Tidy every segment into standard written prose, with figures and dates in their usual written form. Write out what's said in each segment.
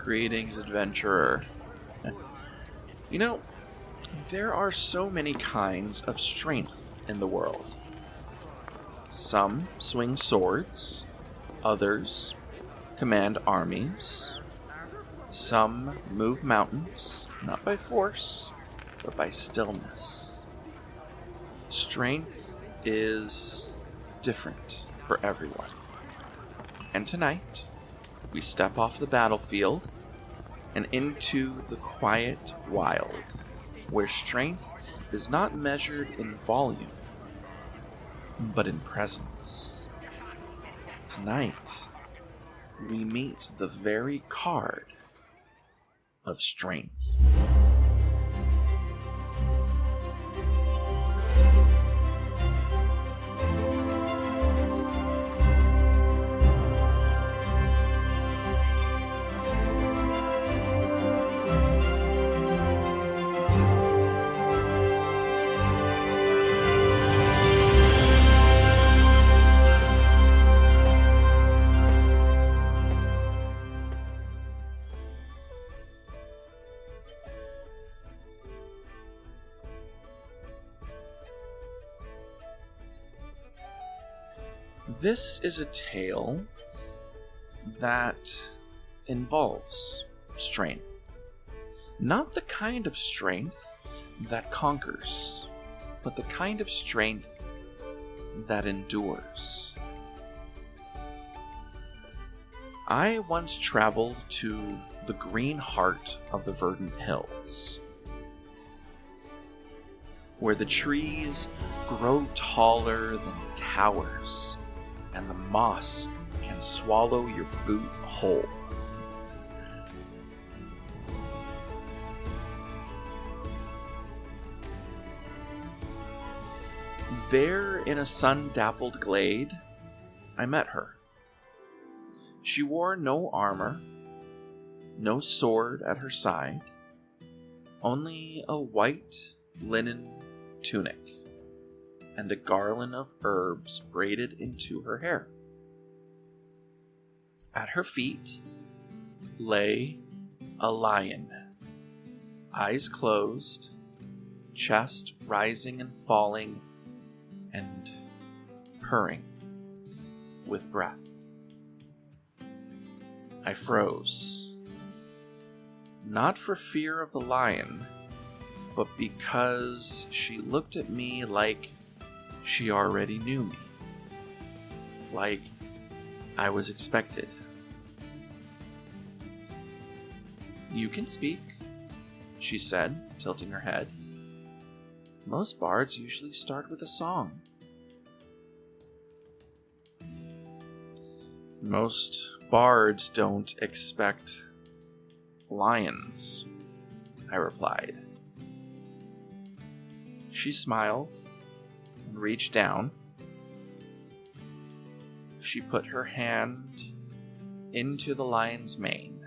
Greetings, adventurer. You know, there are so many kinds of strength in the world. Some swing swords, others command armies. Some move mountains, not by force, but by stillness. Strength is different for everyone. And tonight, we step off the battlefield and into the quiet wild, where strength is not measured in volume, but in presence. Tonight, we meet the very card of strength. This is a tale that involves strength. Not the kind of strength that conquers, but the kind of strength that endures. I once traveled to the green heart of the verdant hills, where the trees grow taller than towers, and the moss can swallow your boot whole. There, in a sun-dappled glade, I met her. She wore no armor, no sword at her side, only a white linen tunic and a garland of herbs braided into her hair. At her feet lay a lion, eyes closed, chest rising and falling, and purring with breath. I froze, not for fear of the lion, but because she looked at me like she already knew me, like I was expected. "You can speak," she said, tilting her head. "Most bards usually start with a song." "Most bards don't expect lions," I replied. She smiled and reached down. She put her hand into the lion's mane.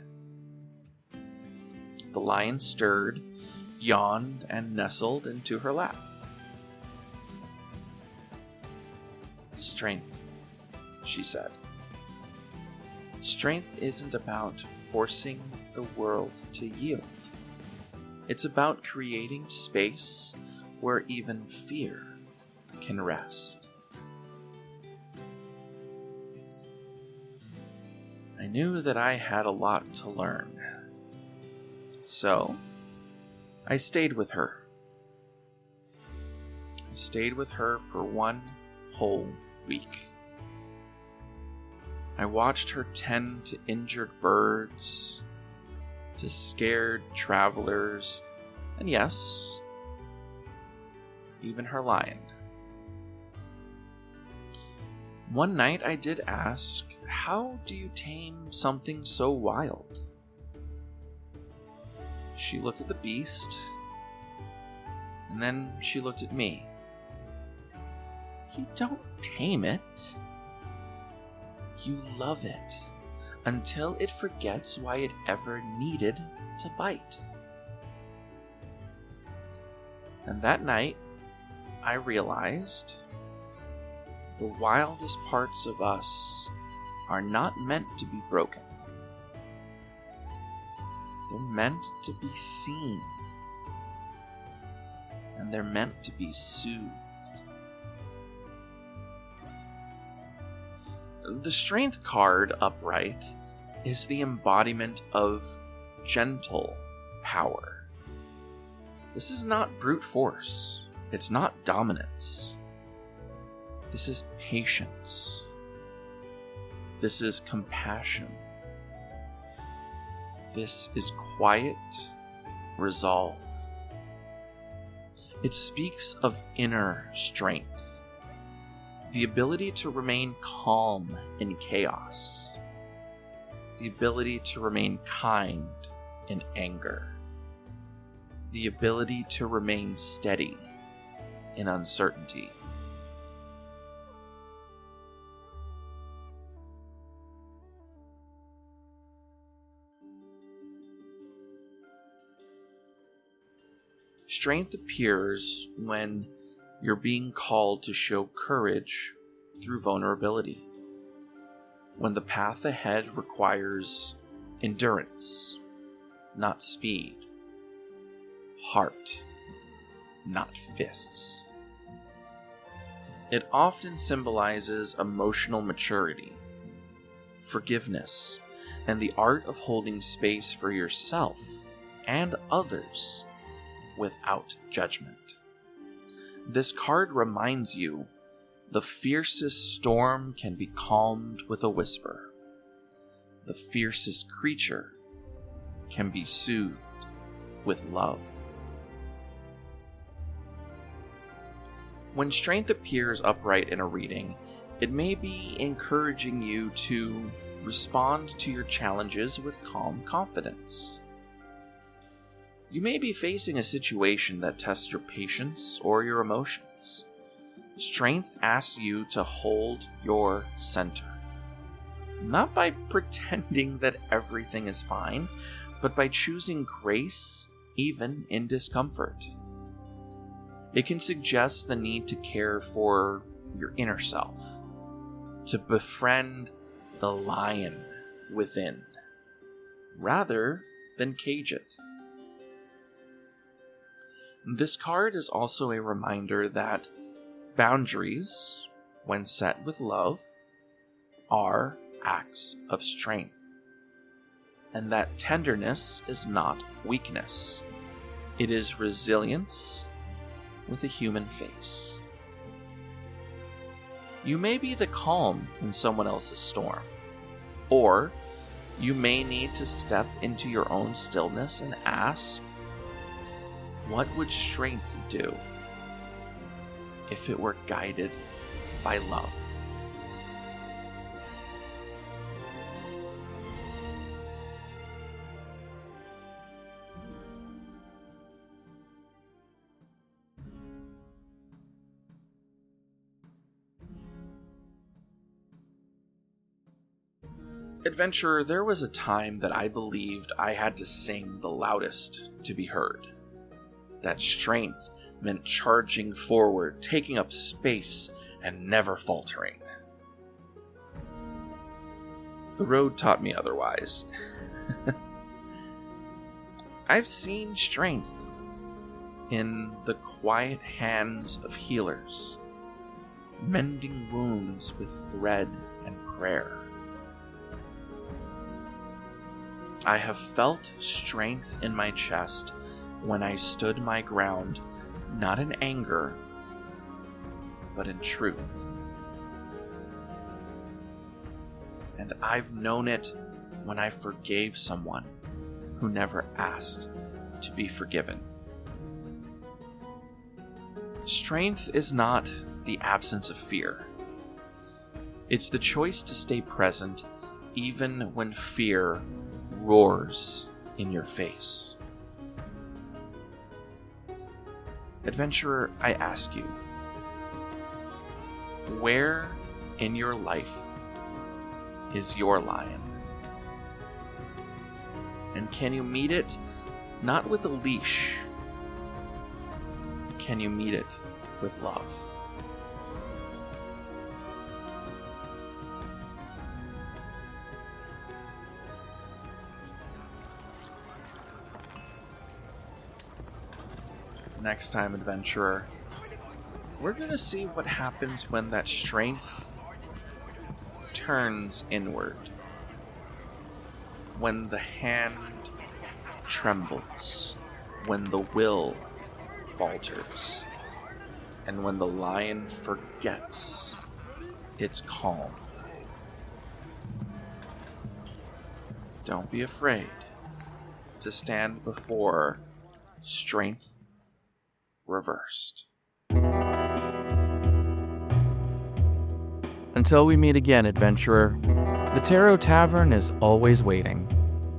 The lion stirred, yawned, and nestled into her lap. "Strength," she said. "Strength isn't about forcing the world to yield. It's about creating space where even fear can rest." I knew that I had a lot to learn, so I stayed with her. I stayed with her for 1 whole week. I watched her tend to injured birds, to scared travelers, and yes, even her lion. One night I did ask, "How do you tame something so wild?" She looked at the beast, and then she looked at me. "You don't tame it. You love it until it forgets why it ever needed to bite." And that night, I realized the wildest parts of us are not meant to be broken. They're meant to be seen. And they're meant to be soothed. The Strength card upright is the embodiment of gentle power. This is not brute force. It's not dominance. This is patience. This is compassion. This is quiet resolve. It speaks of inner strength, the ability to remain calm in chaos, the ability to remain kind in anger, the ability to remain steady in uncertainty. Strength appears when you're being called to show courage through vulnerability, when the path ahead requires endurance, not speed, heart, not fists. It often symbolizes emotional maturity, forgiveness, and the art of holding space for yourself and others without judgment. This card reminds you the fiercest storm can be calmed with a whisper. The fiercest creature can be soothed with love. When strength appears upright in a reading, it may be encouraging you to respond to your challenges with calm confidence. You may be facing a situation that tests your patience or your emotions. Strength asks you to hold your center. Not by pretending that everything is fine, but by choosing grace even in discomfort. It can suggest the need to care for your inner self, to befriend the lion within, rather than cage it. This card is also a reminder that boundaries, when set with love, are acts of strength, and that tenderness is not weakness. It is resilience with a human face. You may be the calm in someone else's storm, or you may need to step into your own stillness and ask, what would strength do if it were guided by love? Adventurer, there was a time that I believed I had to sing the loudest to be heard. That strength meant charging forward, taking up space, and never faltering. The road taught me otherwise. I've seen strength in the quiet hands of healers, mending wounds with thread and prayer. I have felt strength in my chest when I stood my ground, not in anger, but in truth. And I've known it when I forgave someone who never asked to be forgiven. Strength is not the absence of fear. It's the choice to stay present even when fear roars in your face. Adventurer, I ask you, where in your life is your lion? And can you meet it not with a leash? Can you meet it with love? Next time, adventurer, we're going to see what happens when that strength turns inward. When the hand trembles. When the will falters. And when the lion forgets its calm. Don't be afraid to stand before strength reversed. Until we meet again, adventurer, the Tarot Tavern is always waiting,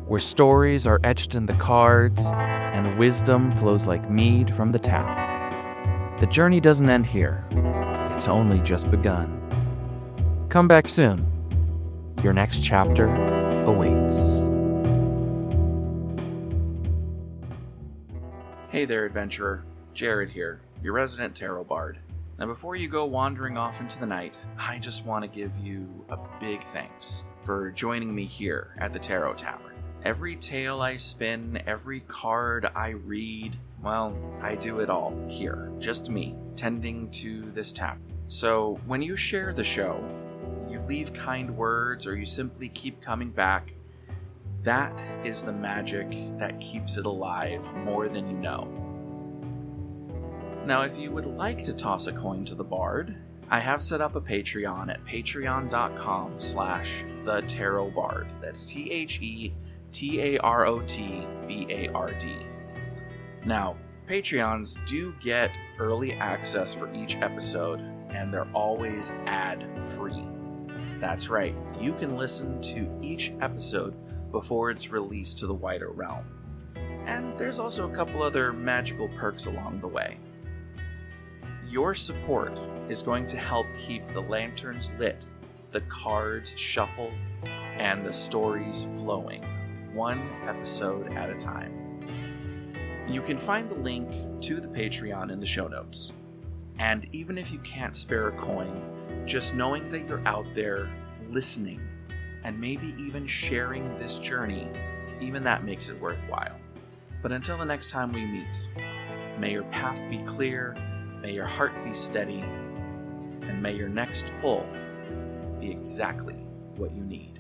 where stories are etched in the cards and wisdom flows like mead from the tap. The journey doesn't end here. It's only just begun. Come back soon. Your next chapter awaits. Hey there, adventurer. Jared here, your resident tarot bard. Now, before you go wandering off into the night, I just want to give you a big thanks for joining me here at the Tarot Tavern. Every tale I spin, every card I read, well, I do it all here. Just me, tending to this tavern. So, when you share the show, you leave kind words, or you simply keep coming back, that is the magic that keeps it alive more than you know. Now, if you would like to toss a coin to the bard, I have set up a Patreon at patreon.com/thetarotbard. That's TheTarotBard. Now, Patreons do get early access for each episode, and they're always ad-free. That's right, you can listen to each episode before it's released to the wider realm. And there's also a couple other magical perks along the way. Your support is going to help keep the lanterns lit, the cards shuffled, and the stories flowing, one episode at a time. You can find the link to the Patreon in the show notes. And even if you can't spare a coin, just knowing that you're out there listening and maybe even sharing this journey, even that makes it worthwhile. But until the next time we meet, may your path be clear, may your heart be steady, and may your next pull be exactly what you need.